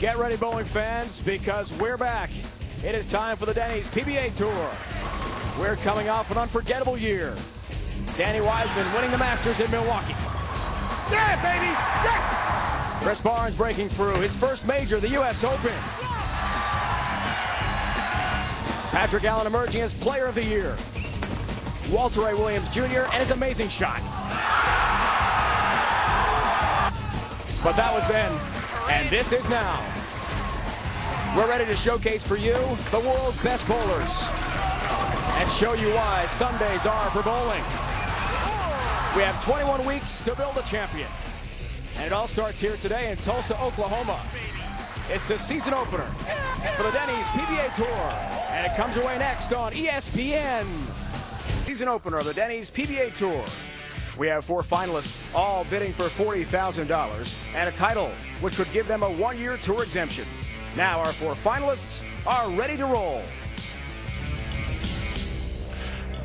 Get ready, bowling fans, because we're back. It is time for the Denny's PBA Tour. We're coming off an unforgettable year. Danny Wiseman winning the Masters in Milwaukee. Yeah, baby! Yeah! Chris Barnes breaking through his first major, the U.S. Open. Patrick Allen emerging as Player of the Year. Walter Ray Williams Jr. and his amazing shot. But that was then, and this is now. We're ready to showcase for you the world's best bowlers and show you why Sundays are for bowling. We have 21 weeks to build a champion. And it all starts here today in Tulsa, Oklahoma. It's the season opener for the Denny's PBA Tour. And it comes your way next on ESPN. Season opener of the Denny's PBA Tour. We have 4 finalists, all bidding for $40,000 and a title, which would give them a 1-year tour exemption. Now our 4 finalists are ready to roll.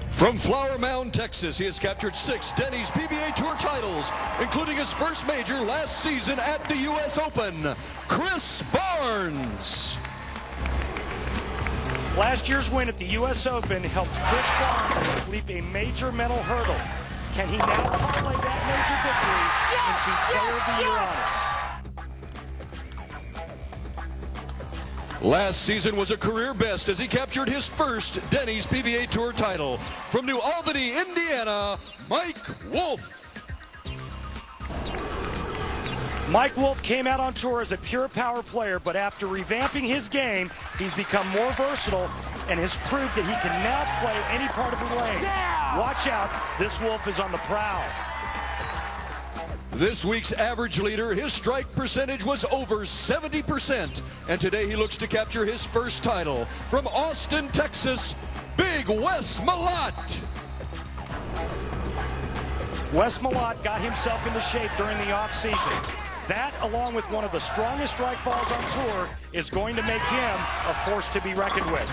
From Flower Mound, Texas, he has captured 6 Denny's PBA Tour titles, including his first major last season at the U.S. Open, Chris Barnes. Last year's win at the U.S. Open helped Chris Barnes leap a major mental hurdle. Can he now parlay that major victory into Player of the Year honors? Last season was a career best as he captured his first Denny's PBA Tour title. From New Albany, Indiana, Mike Wolf. Mike Wolf came out on tour as a pure power player, but after revamping his game, he's become more versatile and has proved that he can now play any part of the lane. Watch out, this Wolf is on the prowl. This week's average leader, his strike percentage was over 70%. And today he looks to capture his first title. From Austin, Texas, Big Wes Malott. Wes Malott got himself into shape during the offseason. That, along with one of the strongest strike balls on tour, is going to make him a force to be reckoned with.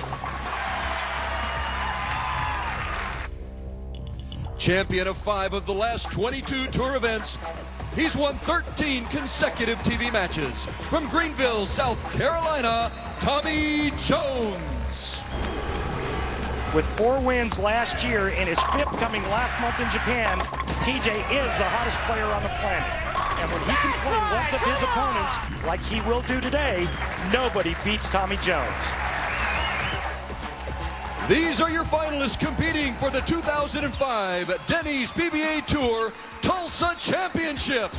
Champion of 5 of the last 22 tour events, he's won 13 consecutive TV matches. From Greenville, South Carolina, Tommy Jones. With 4 wins last year and his 5th coming last month in Japan, TJ is the hottest player on the planet. And when he can play left of his opponents like he will do today, nobody beats Tommy Jones. These are your finalists competing for the 2005 Denny's PBA Tour Tulsa Championship.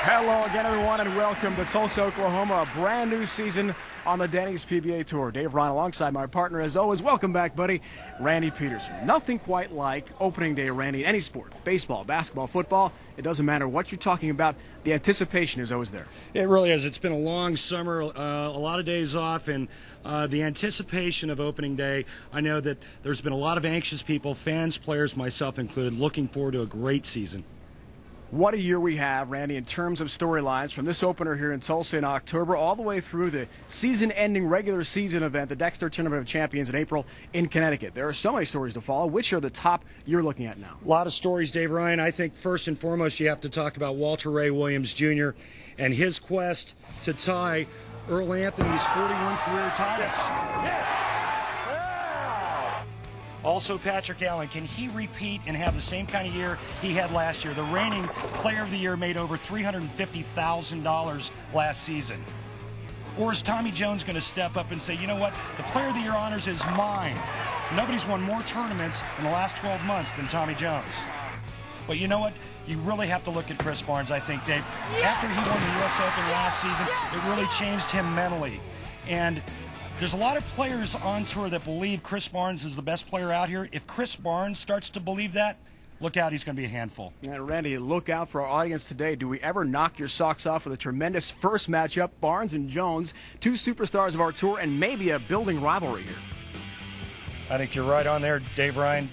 Hello again, everyone, and welcome to Tulsa, Oklahoma. A brand new season on the Denny's PBA Tour. Dave Ryan alongside my partner, as always. Welcome back, buddy, Randy Peterson. Nothing quite like opening day, Randy, in any sport. Baseball, basketball, football. It doesn't matter what you're talking about. The anticipation is always there. It really is. It's been a long summer, a lot of days off, and the anticipation of opening day, I know that there's been a lot of anxious people, fans, players, myself included, looking forward to a great season. What a year we have, Randy, in terms of storylines from this opener here in Tulsa in October all the way through the season-ending regular season event, the Dexter Tournament of Champions in April in Connecticut. There are so many stories to follow. Which are the top you're looking at now? A lot of stories, Dave Ryan. I think first and foremost you have to talk about Walter Ray Williams Jr. and his quest to tie Earl Anthony's 41 career titles. Also, Patrick Allen, can he repeat and have the same kind of year he had last year? The reigning Player of the Year made over $350,000 last season. Or is Tommy Jones going to step up and say, you know what, the Player of the Year honors is mine? Nobody's won more tournaments in the last 12 months than Tommy Jones. But you know what? You really have to look at Chris Barnes, I think, Dave. After he won the U.S. Open last season, it really changed him mentally. And there's a lot of players on tour that believe Chris Barnes is the best player out here. If Chris Barnes starts to believe that, look out, he's going to be a handful. And Randy, look out for our audience today. Do we ever knock your socks off with a tremendous first matchup? Barnes and Jones, 2 superstars of our tour, and maybe a building rivalry here. I think you're right on there, Dave Ryan.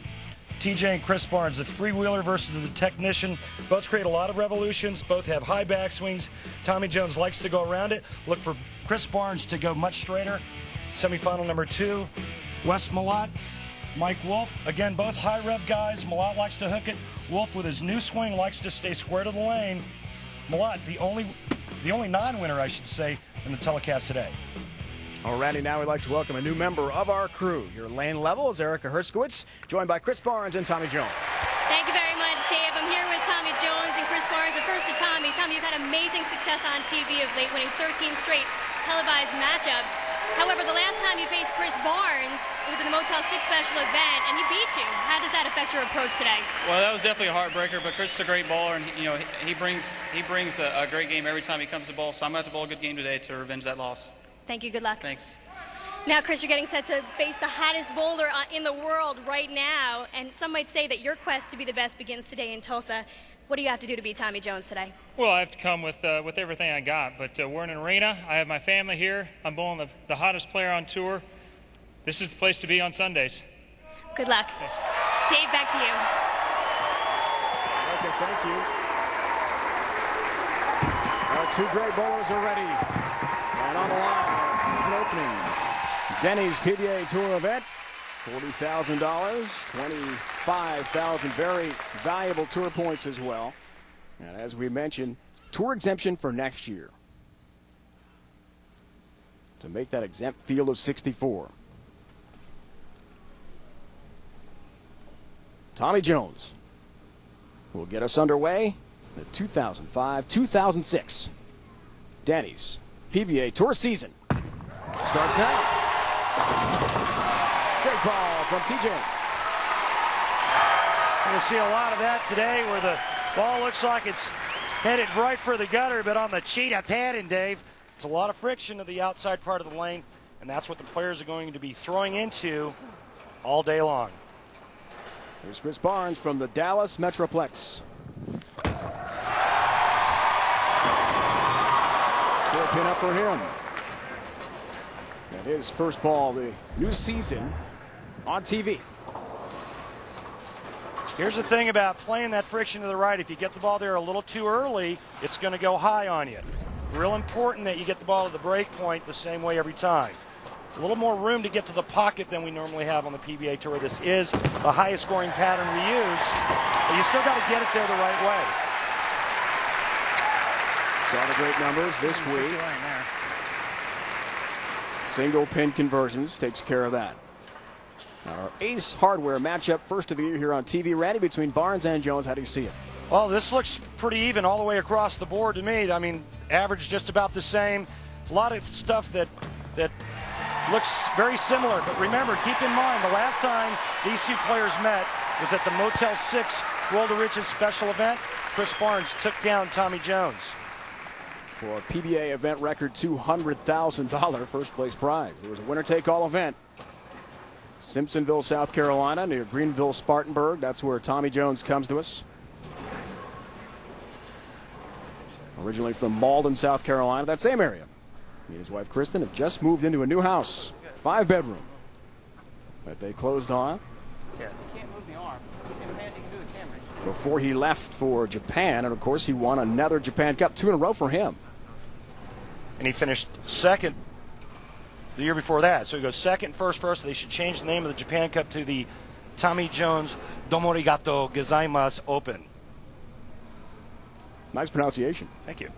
TJ and Chris Barnes, the freewheeler versus the technician, both create a lot of revolutions, both have high backswings. Tommy Jones likes to go around it. Look for Chris Barnes to go much straighter. Semifinal number 2, Wes Malott Mike Wolf. Again, both high rev guys. Malott likes to hook it. Wolf, with his new swing, likes to stay square to the lane. Malott, the only non-winner, I should say, in the telecast today. Alrighty, now we'd like to welcome a new member of our crew. Your lane level is Erica Herskowitz, joined by Chris Barnes and Tommy Jones. Thank you very much, Dave. I'm here with Tommy Jones and Chris Barnes. And first to Tommy. Tommy, you've had amazing success on TV of late, winning 13 straight televised matchups. However, the last time you faced Chris Barnes, it was in the Motel 6 special event, and he beat you. How does that affect your approach today? Well, that was definitely a heartbreaker, but Chris is a great bowler, and he brings a great game every time he comes to bowl. So I'm going to have to bowl a good game today to revenge that loss. Thank you. Good luck. Thanks. Now, Chris, you're getting set to face the hottest bowler in the world right now, and some might say that your quest to be the best begins today in Tulsa. What do you have to do to beat Tommy Jones today? Well, I have to come with everything I got, but we're in an arena. I have my family here. I'm bowling the hottest player on tour. This is the place to be on Sundays. Good luck. Thanks. Dave, back to you. Okay, thank you. Our two great bowlers are ready. And on the line, season opening. Denny's PBA Tour event, $40,000, 25,000 very valuable tour points as well. And as we mentioned, tour exemption for next year. To make that exempt field of 64. Tommy Jones will get us underway the 2005-2006 Denny's PBA Tour season. Starts now. Great ball from TJ. We're going to see a lot of that today where the ball looks like it's headed right for the gutter, but on the cheetah padding, Dave, it's a lot of friction to the outside part of the lane, and that's what the players are going to be throwing into all day long. Here's Chris Barnes from the Dallas Metroplex. Good pin up for him. And his first ball, the new season on TV. Here's the thing about playing that friction to the right. If you get the ball there a little too early, it's going to go high on you. Real important that you get the ball to the break point the same way every time. A little more room to get to the pocket than we normally have on the PBA Tour. This is the highest scoring pattern we use, but you still got to get it there the right way. Saw the great numbers this week. Single pin conversions takes care of that. Our Ace Hardware matchup, first of the year here on TV. Randy, between Barnes and Jones, how do you see it? Well, this looks pretty even all the way across the board to me. I mean, average just about the same. A lot of stuff that looks very similar. But remember, keep in mind, the last time these two players met was at the Motel 6 World of Riches special event. Chris Barnes took down Tommy Jones. For a PBA event record $200,000 first place prize. It was a winner-take-all event. Simpsonville, South Carolina, near Greenville, Spartanburg. That's where Tommy Jones comes to us. Originally from Malden, South Carolina, that same area. He and his wife Kristen have just moved into a new house, 5-bedroom, that they closed on. Yeah. You can't move the arm. You can do the camera. Before he left for Japan, and of course he won another Japan Cup, 2 in a row for him. And he finished second the year before that. So he goes second, first. They should change the name of the Japan Cup to the Tommy Jones Domorigato Gozaimasu Open. Nice pronunciation. Thank you.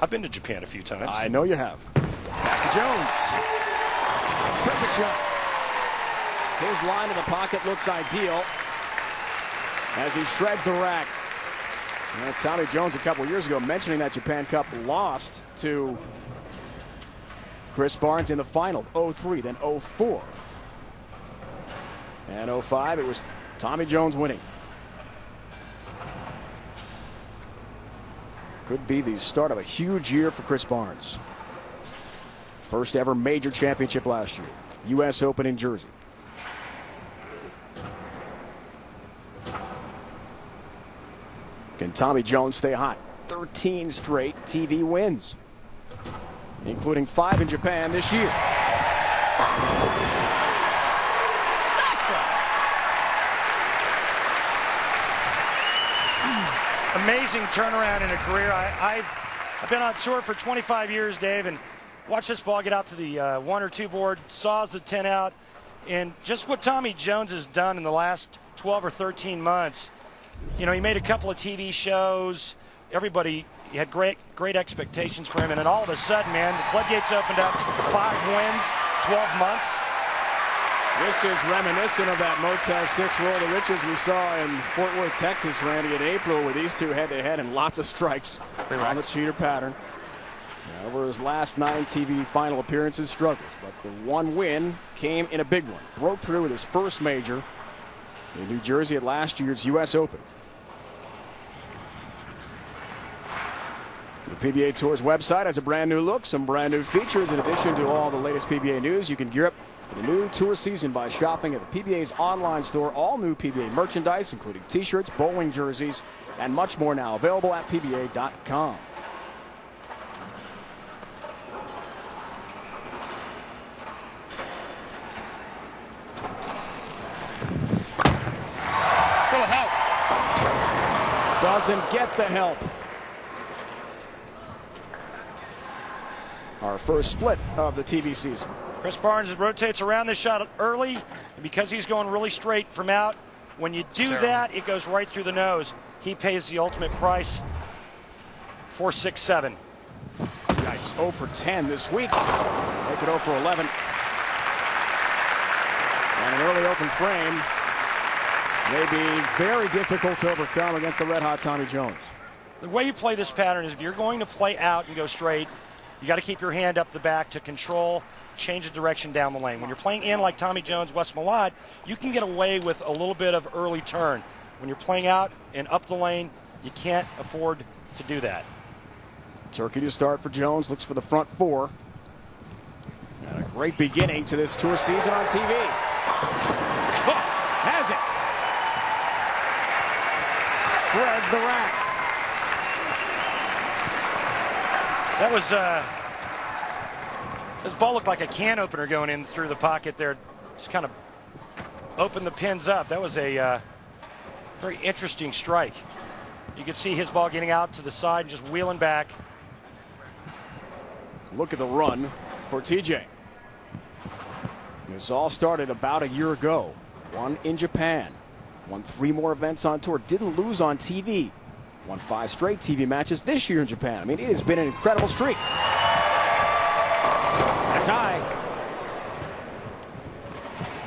I've been to Japan a few times. I know you have. Back to Jones. Perfect shot. His line in the pocket looks ideal as he shreds the rack. And Tommy Jones a couple years ago mentioning that Japan Cup lost to Chris Barnes in the final, 0-3, then 0-4. And 0-5, it was Tommy Jones winning. Could be the start of a huge year for Chris Barnes. First ever major championship last year. U.S. Open in Jersey. Can Tommy Jones stay hot? 13 straight TV wins, including 5 in Japan this year. Amazing turnaround in a career. I've been on tour for 25 years, Dave, and watch this ball get out to the 1 or 2 board, saws the 10 out, And just what Tommy Jones has done in the last 12 or 13 months, you know, he made a couple of TV shows. Everybody had great expectations for him. And then all of a sudden, man, the floodgates opened up. 5 wins, 12 months. This is reminiscent of that Motel 6 roll the riches we saw in Fort Worth, Texas, Randy, in April, with these two head-to-head and lots of strikes on the cheater pattern. Over his last 9 TV final appearances, struggles, but the one win came in a big one. Broke through with his first major in New Jersey at last year's U.S. Open. The PBA Tour's website has a brand new look, some brand new features. In addition to all the latest PBA news, you can gear up for the new tour season by shopping at the PBA's online store. All new PBA merchandise, including t-shirts, bowling jerseys, and much more, now available at PBA.com. Doesn't get the help. Our first split of the TV season. Chris Barnes rotates around this shot early, and because he's going really straight from out, when you do that, it goes right through the nose. He pays the ultimate price. 4-6-7. Nice. 0 for 10 this week. Make it 0 for 11. And an early open frame may be very difficult to overcome against the red-hot Tommy Jones. The way you play this pattern is if you're going to play out and go straight, you got to keep your hand up the back to control, change the direction down the lane. When you're playing in like Tommy Jones, Wes Malott, you can get away with a little bit of early turn. When you're playing out and up the lane, you can't afford to do that. Turkey to start for Jones, looks for the front 4. And a great beginning to this tour season on TV. Oh, has it. Shreds the rack. That was, this ball looked like a can opener going in through the pocket there. Just kind of opened the pins up. That was a very interesting strike. You could see his ball getting out to the side and just wheeling back. Look at the run for TJ. This all started about a year ago. Won in Japan. Won 3 more events on tour. Didn't lose on TV. Won 5 straight TV matches this year in Japan. I mean, it has been an incredible streak. That's high.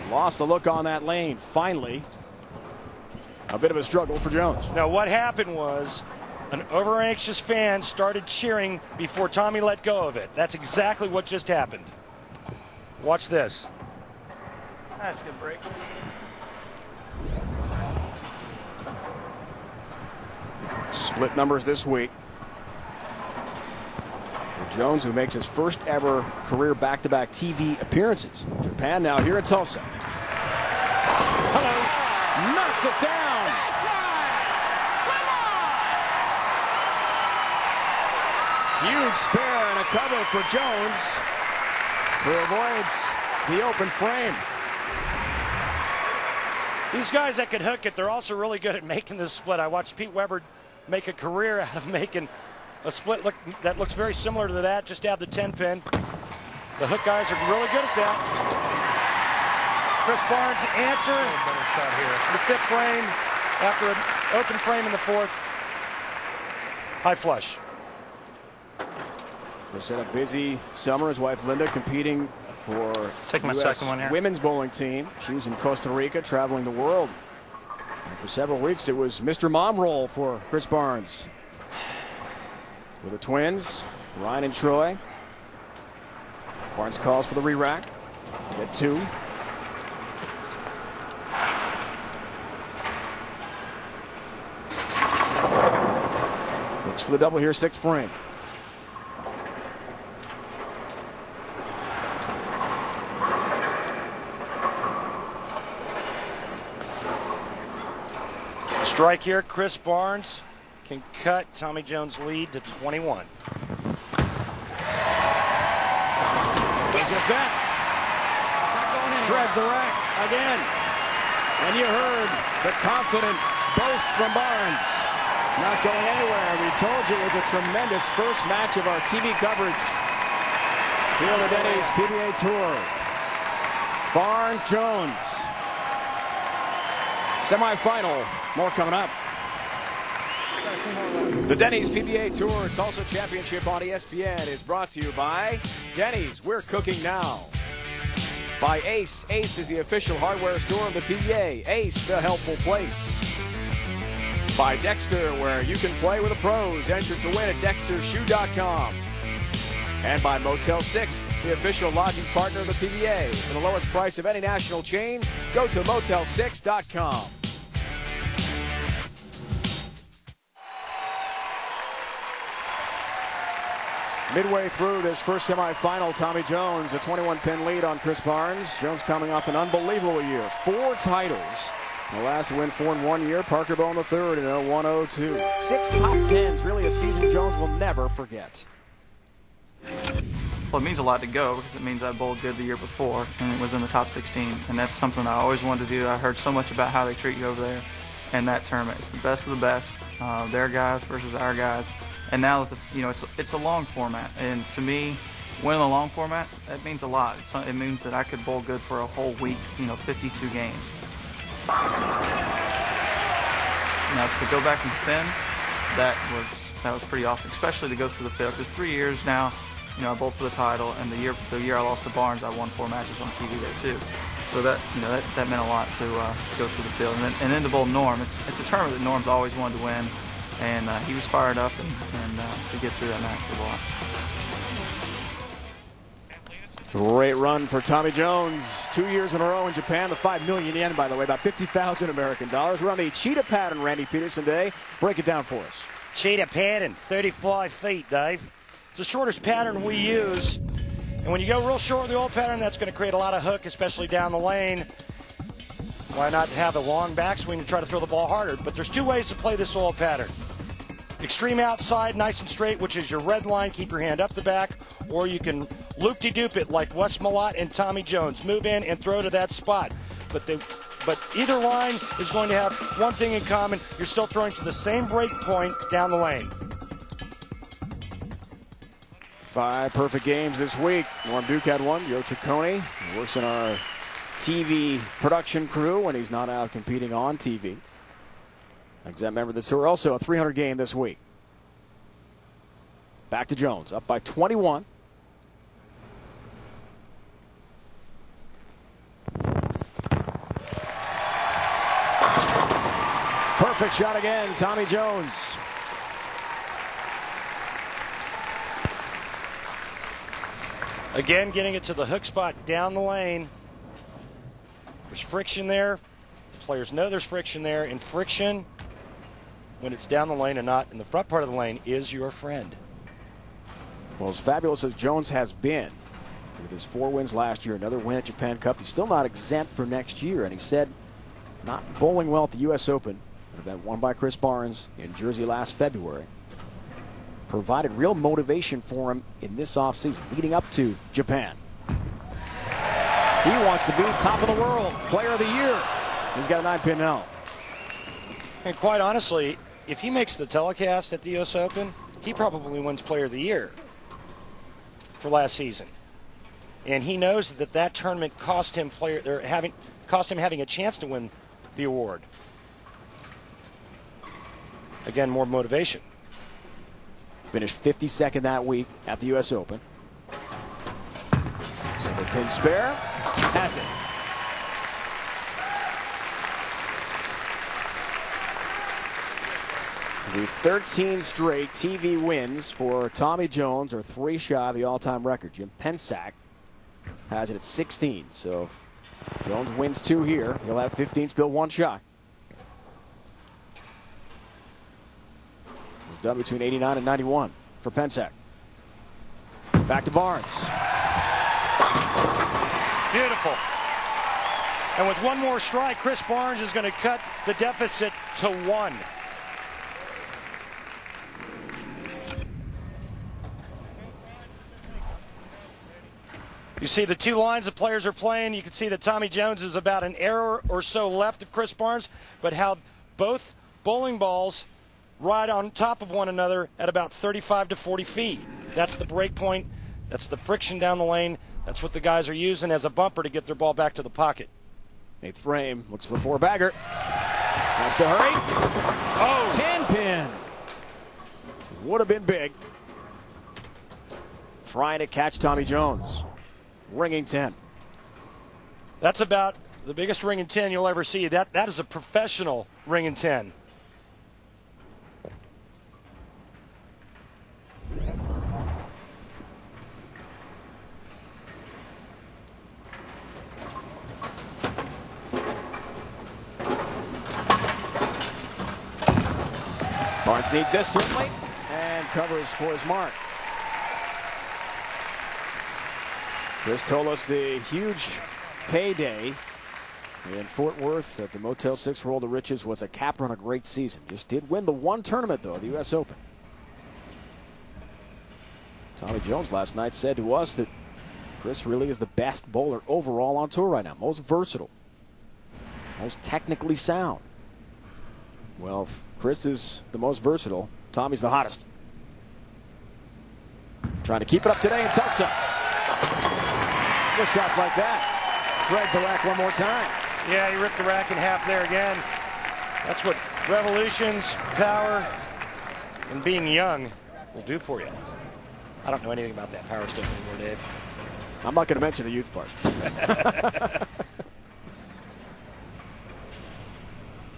Lost the look on that lane. Finally, a bit of a struggle for Jones. Now, what happened was an over-anxious fan started cheering before Tommy let go of it. That's exactly what just happened. Watch this. That's a good break. Split numbers this week. Jones, who makes his first ever career back-to-back TV appearances. Japan now here at Tulsa. Hello. Knocks it down. Huge spare and a cover for Jones, who avoids the open frame. These guys that can hook it, they're also really good at making this split. I watched Pete Weber make a career out of making a split that looks very similar to that, just add the 10-pin. The hook guys are really good at that. Chris Barnes answer. Better shot here. The 5th frame after an open frame in the 4th. High flush. Chris had a busy summer. His wife Linda competing for Take my US second one here. women's bowling team. She was in Costa Rica traveling the world. And for several weeks it was Mr. Mom roll for Chris Barnes. With the twins, Ryan and Troy. Barnes calls for the re-rack. Get 2. Looks for the double here, 6th frame. Strike here, Chris Barnes can cut Tommy Jones' lead to 21. Just that. Shreds the rack again. And you heard the confident boast from Barnes. Not going anywhere. We told you it was a tremendous first match of our TV coverage here on the Denny's PBA Tour. Barnes, Jones. Semi-final. More coming up. The Denny's PBA Tour Tulsa Championship on ESPN is brought to you by Denny's. We're cooking now. By Ace. Ace is the official hardware store of the PBA. Ace, the helpful place. By Dexter, where you can play with the pros. Enter to win at DexterShoe.com. And by Motel 6, the official lodging partner of the PBA. For the lowest price of any national chain, go to Motel6.com. Midway through this first semifinal, Tommy Jones, a 21-pin lead on Chris Barnes. Jones coming off an unbelievable year. 4 titles. The last to win 4 in 1 year, Parker Bowen III in 01-02. 6 top 10s, really a season Jones will never forget. Well, it means a lot to go because it means I bowled good the year before and it was in the top 16. And that's something I always wanted to do. I heard so much about how they treat you over there in that tournament. It's the best of the best, their guys versus our guys. And now that it's a long format, and to me, winning a long format, that means a lot. It means that I could bowl good for a whole week, 52 games. Now to go back and defend, that was pretty awesome, especially to go through the field. Because 3 years now, I bowled for the title, and the year I lost to Barnes, I won 4 matches on TV there too. So that that meant a lot to go through the field, and then to bowl Norm. It's a tournament that Norm's always wanted to win. And he was fired up and to get through that match for a while. Great run for Tommy Jones. 2 years in a row in Japan. The 5 million yen, by the way, about 50,000 American dollars. We're on the cheetah pattern, Randy Peterson Day. Break it down for us. Cheetah pattern, 35 feet, Dave. It's the shortest pattern we use. And when you go real short with the old pattern, that's going to create a lot of hook, especially down the lane. Why not have a long backswing to try to throw the ball harder? But there's 2 ways to play this old pattern. Extreme outside, nice and straight, which is your red line. Keep your hand up the back. Or you can loop-de-doop it like Wes Malott and Tommy Jones. Move in and throw to that spot. But either line is going to have one thing in common. You're still throwing to the same break point down the lane. 5 perfect games this week. Norm Duke had 1. Joe Ciccone works in our TV production crew when he's not out competing on TV. Exempt member of the tour. Also a 300 game this week. Back to Jones, up by 21. Perfect shot again, Tommy Jones. Again, getting it to the hook spot down the lane. There's friction there. Players know there's friction there, and friction, when it's down the lane and not in the front part of the lane, is your friend. Well, as fabulous as Jones has been, with his 4 wins last year, another win at Japan Cup, he's still not exempt for next year. And he said, not bowling well at the U.S. Open, an event won by Chris Barnes in Jersey last February, provided real motivation for him in this offseason leading up to Japan. He wants to be top of the world, player of the year. He's got a 9-pin now. And quite honestly, if he makes the telecast at the U.S. Open, he probably wins player of the year for last season. And he knows that tournament cost him having a chance to win the award. Again, more motivation. Finished 52nd that week at the U.S. Open. Single pin spare. Has it. The 13 straight TV wins for Tommy Jones are 3 shy of the all-time record. Jim Pensack has it at 16. So if Jones wins 2 here, he'll have 15, still 1 shy. It was done between 89 and 91 for Pensack. Back to Barnes. Beautiful. And with 1 more strike, Chris Barnes is going to cut the deficit to 1. You see the 2 lines the players are playing. You can see that Tommy Jones is about an error or so left of Chris Barnes, but how both bowling balls ride on top of one another at about 35 to 40 feet. That's the break point. That's the friction down the lane. That's what the guys are using as a bumper to get their ball back to the pocket. 8th frame, looks for the 4-bagger. Has to hurry. Oh! 10-pin. Would have been big. Trying to catch Tommy Jones. Ringing 10. That's about the biggest ring in 10 you'll ever see. That is a professional ring in 10. Barnes needs this certainly, and covers for his mark. Chris told us the huge payday in Fort Worth at the Motel 6 Roll to Riches was a capper on a great season. Just did win the one tournament, though, the U.S. Open. Tommy Jones last night said to us that Chris really is the best bowler overall on tour right now. Most versatile. Most technically sound. Well, if Chris is the most versatile, Tommy's the hottest. Trying to keep it up today in Tulsa. With shots like that. Shreds the rack one more time. Yeah, he ripped the rack in half there again. That's what revolutions, power, and being young will do for you. I don't know anything about that power stuff anymore, Dave. I'm not going to mention the youth part.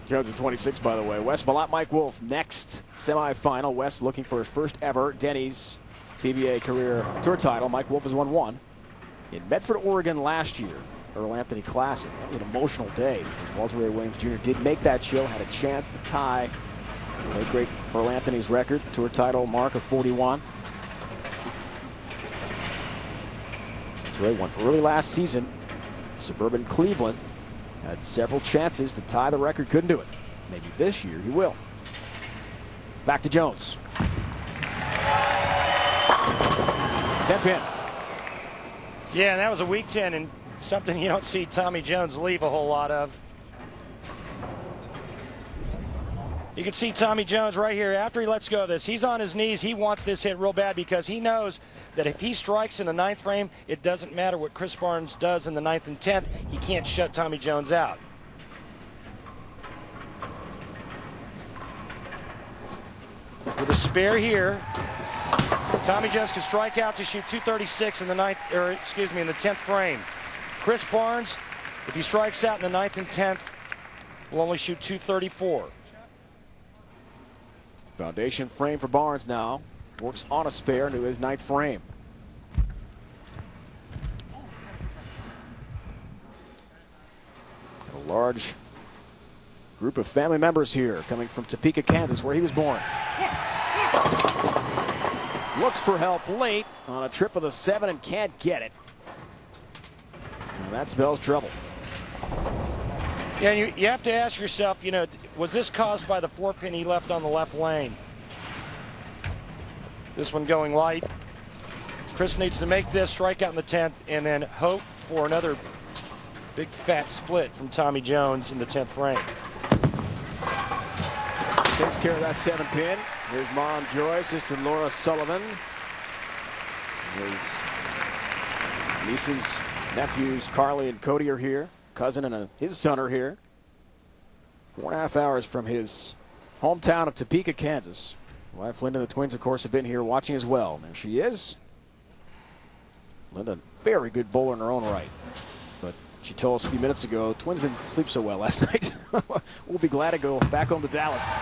Jones at 26, by the way. Wes Malott, Mike Wolf, next semifinal. Wes looking for his first ever Denny's PBA career tour title. Mike Wolf has won one in Medford, Oregon last year. Earl Anthony Classic. That was an emotional day because Walter Ray Williams Jr. did make that show, had a chance to tie the late great Earl Anthony's record, tour title mark of 41. Ray won early last season. Suburban Cleveland had several chances to tie the record, couldn't do it. Maybe this year he will. Back to Jones. 10-pin. Yeah, and that was a weak 10 and something you don't see Tommy Jones leave a whole lot of. You can see Tommy Jones right here after he lets go of this. He's on his knees. He wants this hit real bad because he knows that if he strikes in the 9th frame, it doesn't matter what Chris Barnes does in the 9th and 10th. He can't shut Tommy Jones out. With a spare here, Tommy Jones can strike out to shoot 236 in the 9th, or excuse me, in the 10th frame. Chris Barnes, if he strikes out in the 9th and 10th, will only shoot 234. Foundation frame for Barnes now. Works on a spare into his 9th frame. A large group of family members here coming from Topeka, Kansas, where he was born. Looks for help late on a trip of the 7 and can't get it. And that spells trouble. Yeah, you have to ask yourself, you know, was this caused by the 4-pin he left on the left lane? This one going light. Chris needs to make this, strike out in the 10th, and then hope for another big fat split from Tommy Jones in the 10th frame. Takes care of that 7-pin. Here's Mom Joy, Sister Laura Sullivan. His nieces, nephews Carly and Cody are here. Cousin and his son are here. 4.5 hours from his hometown of Topeka, Kansas. Wife Linda and the twins, of course, have been here watching as well. There she is. Linda, very good bowler in her own right. But she told us a few minutes ago, twins didn't sleep so well last night. We'll be glad to go back home to Dallas.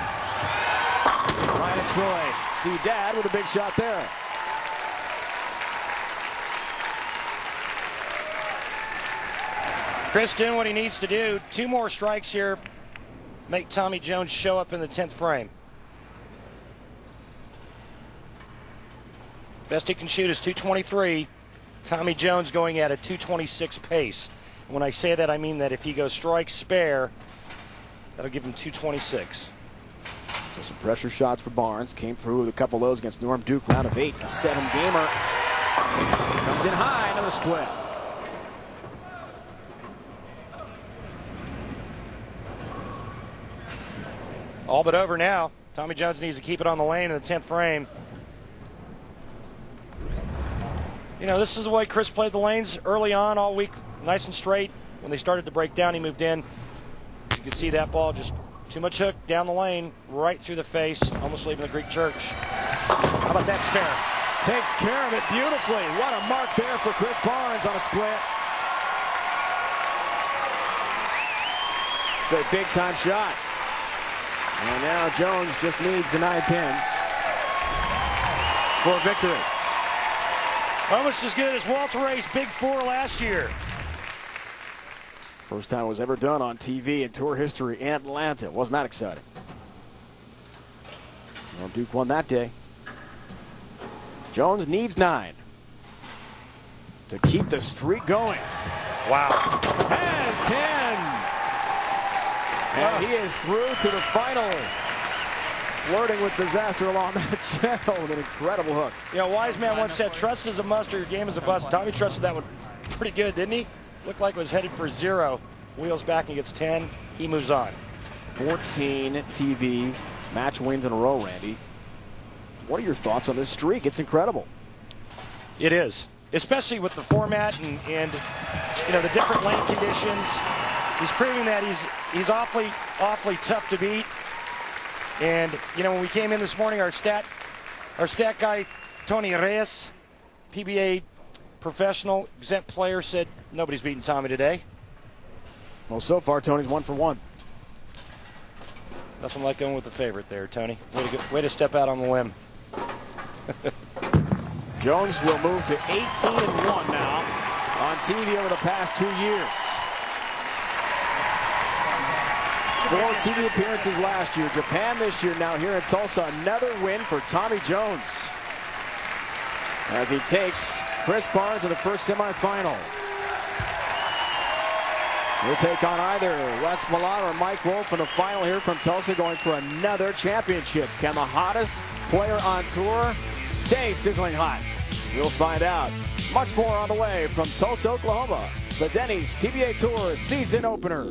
Ryan and Troy see Dad with a big shot there. Chris doing what he needs to do. 2 more strikes here. Make Tommy Jones show up in the 10th frame. Best he can shoot is 223. Tommy Jones going at a 226 pace. When I say that, I mean that if he goes strike spare, that'll give him 226. So some pressure shots for Barnes. Came through with a couple of those against Norm Duke. Round of 8. A 7-gamer. Comes in high. Another split. All but over now. Tommy Jones needs to keep it on the lane in the 10th frame. You know, this is the way Chris played the lanes early on all week, nice and straight. When they started to break down, he moved in. You could see that ball just too much hook down the lane, right through the face, almost leaving the Greek church. How about that spare? Takes care of it beautifully. What a mark there for Chris Barnes on a split. It's a big-time shot. And now Jones just needs the 9 pins for a victory. Almost as good as Walter Ray's Big Four last year. First time it was ever done on TV in tour history in Atlanta. Wasn't that exciting? Well, Duke won that day. Jones needs 9 to keep the streak going. Wow. Has 10. And he is through to the final. Flirting with disaster along that channel with an incredible hook. You know, Wise Man once said, trust is a must or your game is a bust. Tommy trusted that one pretty good, didn't he? Looked like it was headed for 0. Wheels back and gets 10. He moves on. 14 TV match wins in a row, Randy. What are your thoughts on this streak? It's incredible. It is, especially with the format and you know, the different lane conditions. He's proving that he's awfully tough to beat. And you know, when we came in this morning, our stat guy Tony Reyes, PBA professional exempt player, said nobody's beating Tommy today. Well, so far Tony's 1 for 1. Nothing like going with the favorite there, Tony. Way to step out on the limb. Jones will move to 18-1 now on TV over the past 2 years. 4 TV appearances last year. Japan this year. Now here in Tulsa, another win for Tommy Jones as he takes Chris Barnes in the first semifinal. He'll take on either Wes Milan or Mike Wolf in the final here from Tulsa, going for another championship. Can the hottest player on tour stay sizzling hot? We'll find out. Much more on the way from Tulsa, Oklahoma. The Denny's PBA Tour season opener.